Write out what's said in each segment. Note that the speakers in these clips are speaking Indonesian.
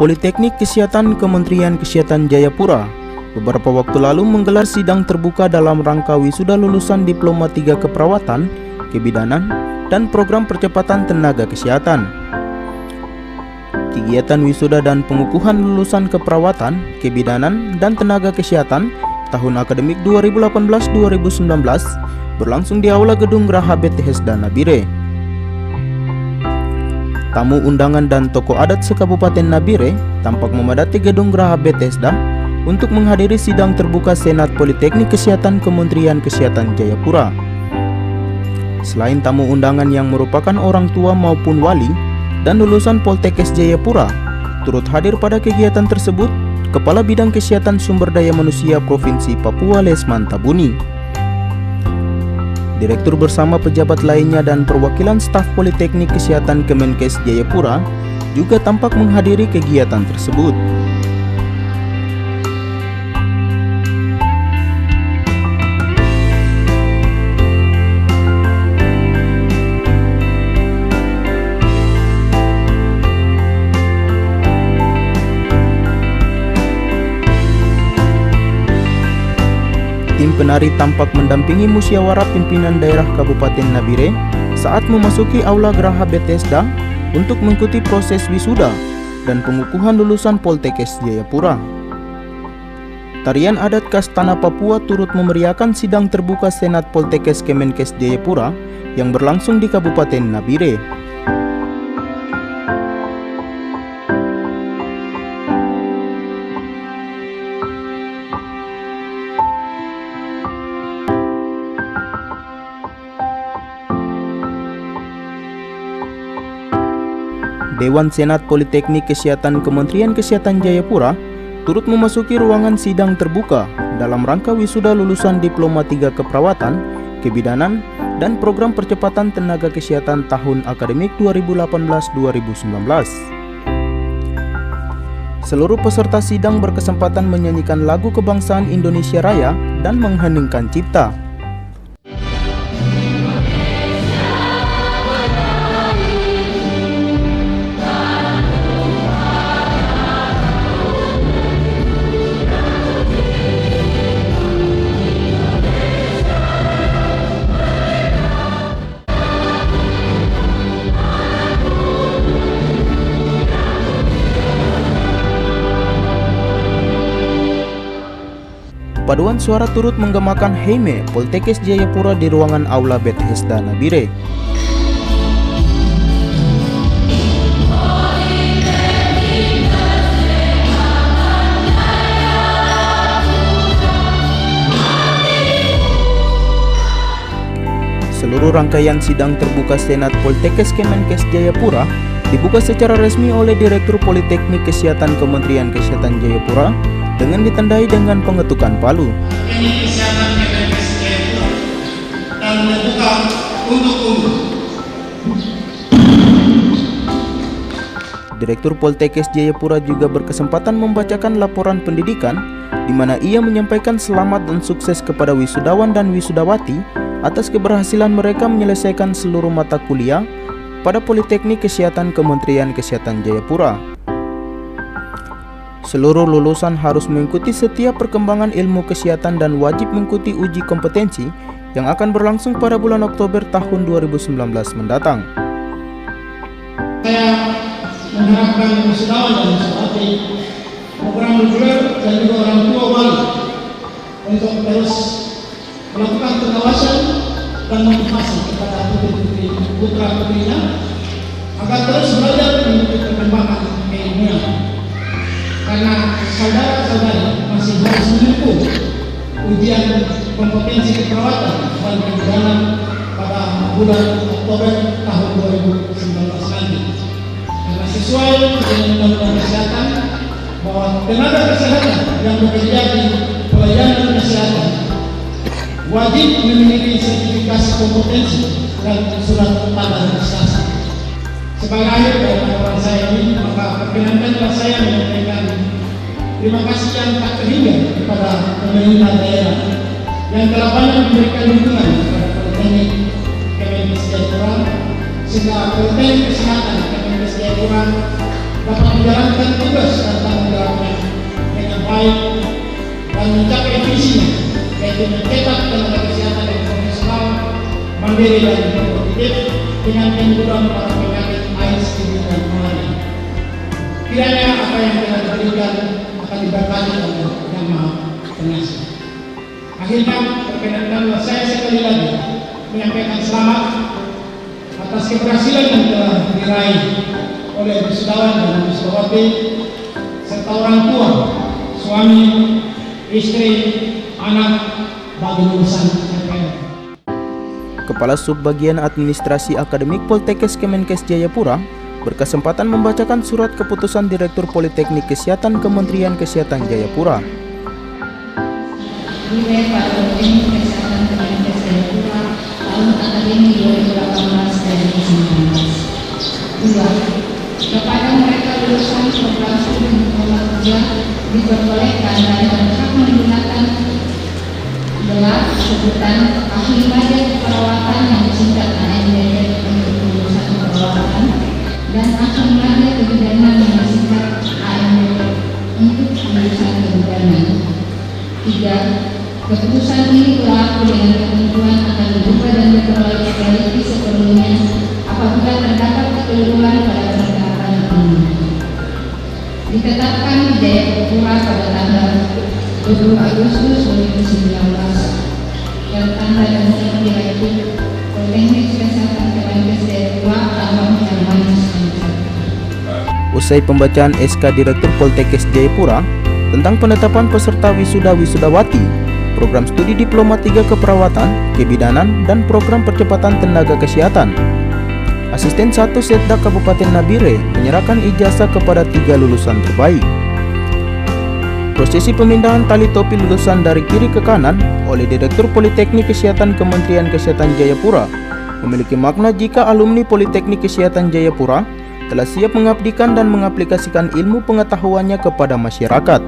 Politeknik Kesehatan Kementerian Kesehatan Jayapura beberapa waktu lalu menggelar sidang terbuka dalam rangka wisuda lulusan Diploma 3 Keperawatan, Kebidanan, dan Program Percepatan Tenaga Kesehatan. Kegiatan wisuda dan pengukuhan lulusan keperawatan, kebidanan, dan tenaga kesehatan tahun akademik 2018-2019 berlangsung di Aula Gedung Geraha Bethesda Nabire. Tamu undangan dan tokoh adat se-Kabupaten Nabire tampak memadati Gedung Geraha Bethesda untuk menghadiri sidang terbuka Senat Politeknik Kesehatan Kementerian Kesehatan Jayapura. Selain tamu undangan yang merupakan orang tua maupun wali dan lulusan Poltekkes Jayapura, turut hadir pada kegiatan tersebut Kepala Bidang Kesehatan Sumber Daya Manusia Provinsi Papua Lesman Tabuni, Direktur bersama pejabat lainnya dan perwakilan staf Politeknik Kesehatan Kemenkes Jayapura juga tampak menghadiri kegiatan tersebut. Tim penari tampak mendampingi musyawarah pimpinan daerah Kabupaten Nabire saat memasuki Aula Geraha Bethesda untuk mengikuti proses wisuda dan pengukuhan lulusan Poltekkes Jayapura. Tarian adat khas Tanah Papua turut memeriahkan sidang terbuka Senat Poltekkes Kemenkes Jayapura yang berlangsung di Kabupaten Nabire. Dewan Senat Politeknik Kesehatan Kementerian Kesehatan Jayapura turut memasuki ruangan sidang terbuka dalam rangka wisuda lulusan Diploma 3 Keperawatan, Kebidanan, dan Program Percepatan Tenaga Kesehatan tahun akademik 2018-2019. Seluruh peserta sidang berkesempatan menyanyikan lagu kebangsaan Indonesia Raya dan mengheningkan cipta. Paduan suara turut menggemakan Heme Poltekkes Jayapura di ruangan Aula Bethesda Nabire. Seluruh rangkaian sidang terbuka Senat Poltekkes Kemenkes Jayapura dibuka secara resmi oleh Direktur Politeknik Kesehatan Kementerian Kesehatan Jayapura dengan ditandai dengan pengetukan palu. Teknik Kesehatan Kemenkes Jayapura dan membuka untuk umum. Direktur Poltekkes Jayapura juga berkesempatan membacakan laporan pendidikan di mana ia menyampaikan selamat dan sukses kepada wisudawan dan wisudawati atas keberhasilan mereka menyelesaikan seluruh mata kuliah pada Politeknik Kesehatan Kementerian Kesehatan Jayapura. Seluruh lulusan harus mengikuti setiap perkembangan ilmu kesehatan dan wajib mengikuti uji kompetensi yang akan berlangsung pada bulan Oktober tahun 2019 mendatang. Saya mengharapkan wisudawan dan wisudawati, program reguler dan juga orang tua wali untuk terus melakukan pengawasan dan motivasi kepada putri-putri putra-putrinya agar terus belajar mengikuti perkembangan keilmuan. Karena saudara-saudara masih harus menempuh ujian kompetensi keperawatan dan kebidanan pada bulan Oktober tahun 2019 nanti. Karena sesuai dengan Undang-Undang Kesehatan bahwa tenaga kesehatan yang bekerja di pelayanan kesehatan wajib memiliki sertifikasi kompetensi dan surat tanda registrasi. Sebagai akhir dari laporan saya ini, maka perkenankanlah saya menyampaikan terima kasih yang tak terhingga kepada pemerintah daerah yang telah banyak memberikan dukungan kepada Politeknik Kemenkes Jayapura, sehingga Politeknik Kesehatan Kemenkes Jayapura dapat menjalankan tugas dan tanggung jawabnya dengan baik dan mencapai visinya, yaitu mencetak tenaga kesehatan yang profesional, mandiri dan kompetitif dengan penanggulangan para penyakit AIDS, TB dan malaria. Kiranya apa yang telah diberikan akan diberkati oleh Yang Maha Pengasih. Akhirnya, perkenankanlah saya sekali lagi menyampaikan selamat atas keberhasilan yang telah diraih oleh wisudawan dan wisudawati serta orang tua, suami, istri, anak bagi lulusan MPN. Kepala Subbagian Administrasi Akademik Poltekkes Kemenkes Jayapura berkesempatan membacakan surat keputusan Direktur Politeknik Kesehatan Kementerian Kesehatan Jayapura. Pada Politeknik Kesehatan Kemenkes Jayapura tahun akademik 2018-2019. 2. Kepada mereka lulusan program studi diploma kerja diperbolehkan dan berhak menggunakan gelar sebutan ahli media keperawatan yang disingkat AMDD untuk lulusan keperawatan dan ahli media kebidanan yang disingkat AMDD untuk lulusan kebidanan. 3. Keputusan ini berlaku dengan ketentuan akan diubah dan diperbaiki sepenuhnya apabila terdapat kekeliruan pada penetapan ini. Ditetapkan di Jayapura pada tanggal 20 Agustus 2019 dan tanggal dan nomor yaitu Politeknik Kesehatan Kemenkes Jayapura tahun yang manis. Usai pembacaan SK Direktur Poltekkes Jayapura tentang penetapan peserta wisuda-wisudawati program studi diploma 3 keperawatan, kebidanan, dan program percepatan tenaga kesehatan, Asisten 1 Setda Kabupaten Nabire menyerahkan ijazah kepada 3 lulusan terbaik. Prosesi pemindahan tali topi lulusan dari kiri ke kanan oleh Direktur Politeknik Kesehatan Kementerian Kesehatan Jayapura memiliki makna jika alumni Politeknik Kesehatan Jayapura telah siap mengabdikan dan mengaplikasikan ilmu pengetahuannya kepada masyarakat.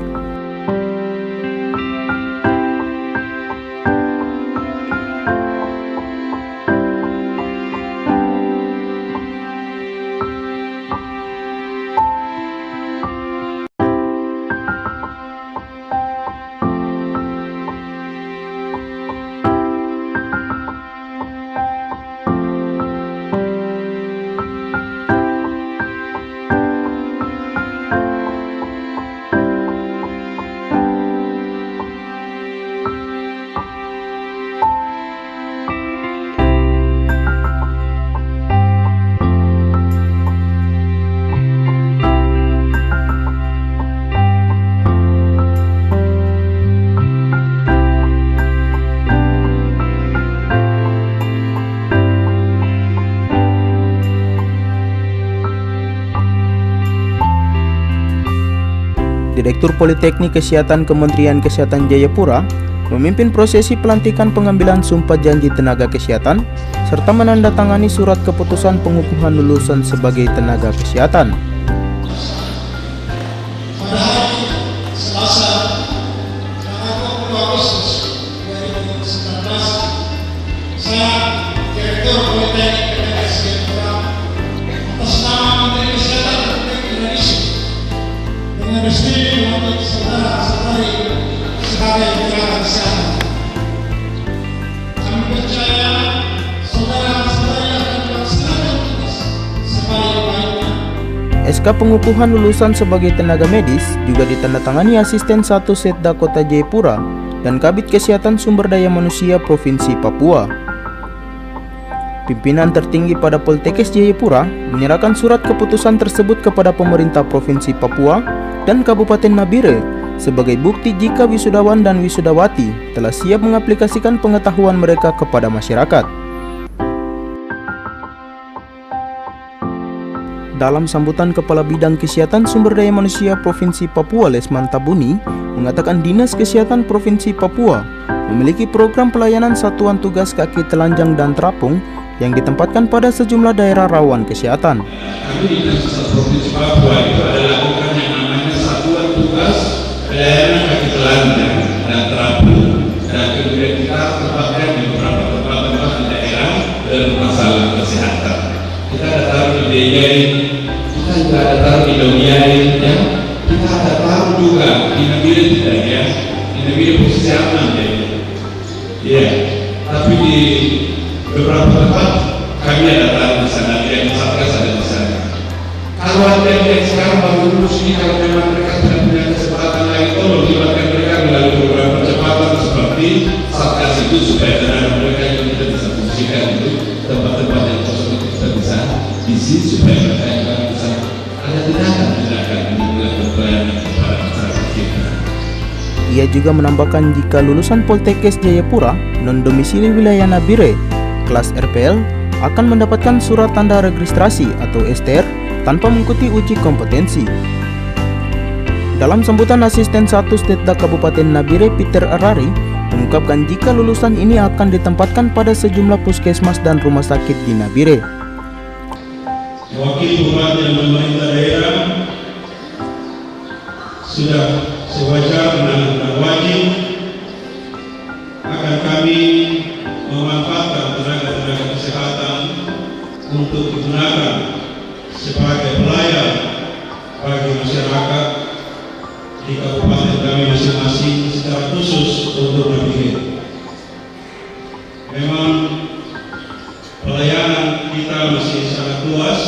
Direktur Politeknik Kesehatan Kementerian Kesehatan Jayapura memimpin prosesi pelantikan pengambilan sumpah janji tenaga kesehatan serta menandatangani surat keputusan pengukuhan lulusan sebagai tenaga kesehatan. Pada hari Selasa, tanggal 20 Agustus 2019, saya Direktur Politeknik Kemenkes Jayapura atas nama Menteri Kesehatan Republik Indonesia dengan resmi melantik saudara-saudari sebagai tenaga kesehatan. Kami percaya saudara-saudari akan melaksanakan tugas sebaik-baiknya. SK pengukuhan lulusan sebagai tenaga medis juga ditandatangani Asisten 1 Setda Kota Jayapura dan Kabid Kesehatan Sumber Daya Manusia Provinsi Papua. Pimpinan tertinggi pada Poltekkes Jayapura menyerahkan surat keputusan tersebut kepada pemerintah Provinsi Papua dan Kabupaten Nabire sebagai bukti jika wisudawan dan wisudawati telah siap mengaplikasikan pengetahuan mereka kepada masyarakat. Dalam sambutan Kepala Bidang Kesehatan Sumber Daya Manusia Provinsi Papua Lesman Tabuni mengatakan Dinas Kesehatan Provinsi Papua memiliki program pelayanan satuan tugas kaki telanjang dan terapung yang ditempatkan pada sejumlah daerah rawan kesehatan. Kami di Dinas Kesehatan Provinsi Papua itu ada lakukan yang namanya satuan tugas pelayanan kaki telanjang dan terapung, dan kemudian kita tempatkan di beberapa tempat-tempat di daerah dengan masalah kesehatan. Kita ada taruh di DJI, kita juga ada taruh Indonesia ya, kita ada tahu juga di negeri kita ya, di negeri posisi aman ya, tapi di beberapa tempat kami ada tahu di sana, yang Satgas ada di sana. Kalau ada yang sekarang baru lulus ini, kalau memang mereka tidak punya kesempatan lagi, tolong libatkan mereka melalui program percepatan seperti Satgas itu, supaya tenaga mereka yang tidak bisa fungsikan itu tempat-tempat yang kosong itu kita bisa isi, supaya mereka juga bisa ada tindakan untuk melakukan pelayanan kepada masyarakat kita. Ia juga menambahkan jika lulusan Poltekkes Jayapura non-domisili wilayah Nabire kelas RPL akan mendapatkan surat tanda registrasi atau STR tanpa mengikuti uji kompetensi. Dalam sambutan, Asisten 1 Setda Kabupaten Nabire Peter Erari mengungkapkan jika lulusan ini akan ditempatkan pada sejumlah puskesmas dan rumah sakit di Nabire. Wakil Bupati dan pemerintah daerah sudah sewajarnya dan wajib akan kami memanfaatkan tenaga-tenaga kesehatan untuk digunakan sebagai pelayan bagi masyarakat di kabupaten kami masing-masing, secara khusus untuk Nabire. Memang pelayanan kita masih sangat luas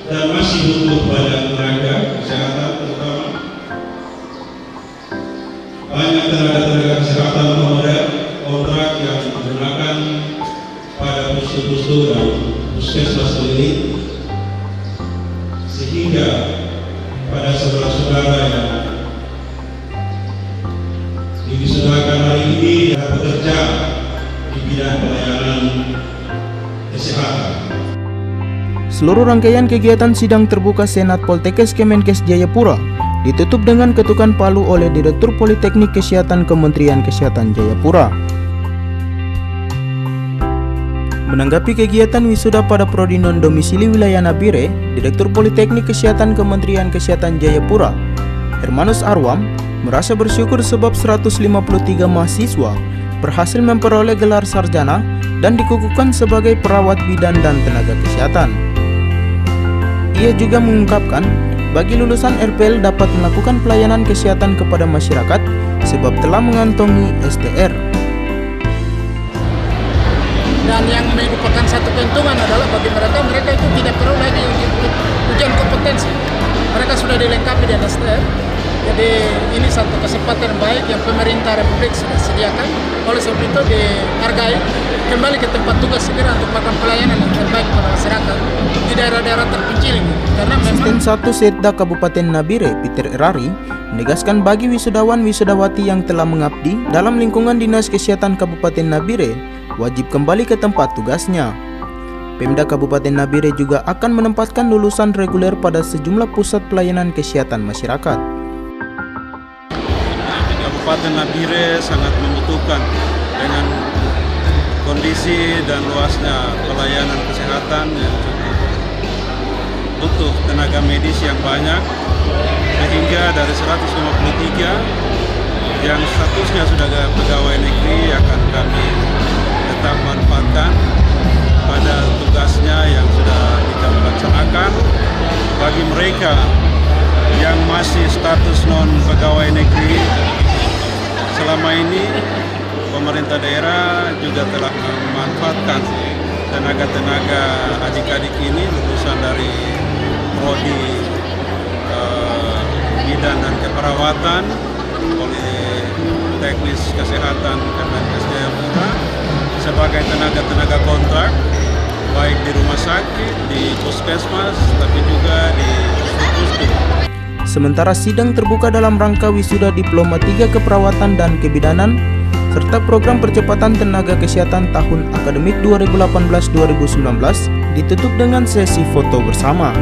dan masih butuh banyak tenaga kesehatan, terutama banyak tenaga kesehatan modern kontrak yang digunakan pada puskesmas dan puskesmas ini, sehingga pada saudara-saudara yang diwisudakan hari ini yang bekerja di bidang pelayanan kesehatan. Seluruh rangkaian kegiatan sidang terbuka Senat Poltekkes Kemenkes Jayapura ditutup dengan ketukan palu oleh Direktur Politeknik Kesehatan Kementerian Kesehatan Jayapura. Menanggapi kegiatan wisuda pada prodi non-domisili wilayah Nabire, Direktur Politeknik Kesehatan Kementerian Kesehatan Jayapura, Hermanus Arwam, merasa bersyukur sebab 153 mahasiswa berhasil memperoleh gelar sarjana dan dikukuhkan sebagai perawat bidan dan tenaga kesehatan. Ia juga mengungkapkan, bagi lulusan RPL dapat melakukan pelayanan kesehatan kepada masyarakat sebab telah mengantongi STR. Dan yang merupakan satu keuntungan adalah bagi mereka itu tidak perlu lagi ujian kompetensi. Mereka sudah dilengkapi dengan STR. Jadi ini satu kesempatan yang baik yang pemerintah Republik sudah sediakan. Oleh sebab itu dihargai kembali ke tempat tugas segera untuk melakukan pelayanan yang terbaik kepada masyarakat di daerah-daerah terpencil. Karena Asisten 1 Setda Kabupaten Nabire Peter Erari menegaskan bagi wisudawan-wisudawati yang telah mengabdi dalam lingkungan Dinas Kesehatan Kabupaten Nabire wajib kembali ke tempat tugasnya. Pemda Kabupaten Nabire juga akan menempatkan lulusan reguler pada sejumlah pusat pelayanan kesehatan masyarakat. Kabupaten Nabire sangat membutuhkan dengan kondisi dan luasnya pelayanan kesehatan yang butuh tenaga medis yang banyak, sehingga dari 153 yang statusnya sudah pegawai negeri akan kami tetap manfaatkan pada tugasnya yang sudah kita laksanakan. Bagi mereka yang masih status non pegawai negeri, selama ini pemerintah daerah juga telah memanfaatkan tenaga-tenaga adik-adik ini lulusan dari prodi bidan dan keperawatan oleh teknis kesehatan Kemenkes Jayapura sebagai tenaga-tenaga kontrak, baik di rumah sakit, di puskesmas, tapi juga di puskesmas. Sementara sidang terbuka dalam rangka wisuda Diploma 3 Keperawatan dan Kebidanan serta program percepatan tenaga kesehatan tahun akademik 2018-2019 ditutup dengan sesi foto bersama.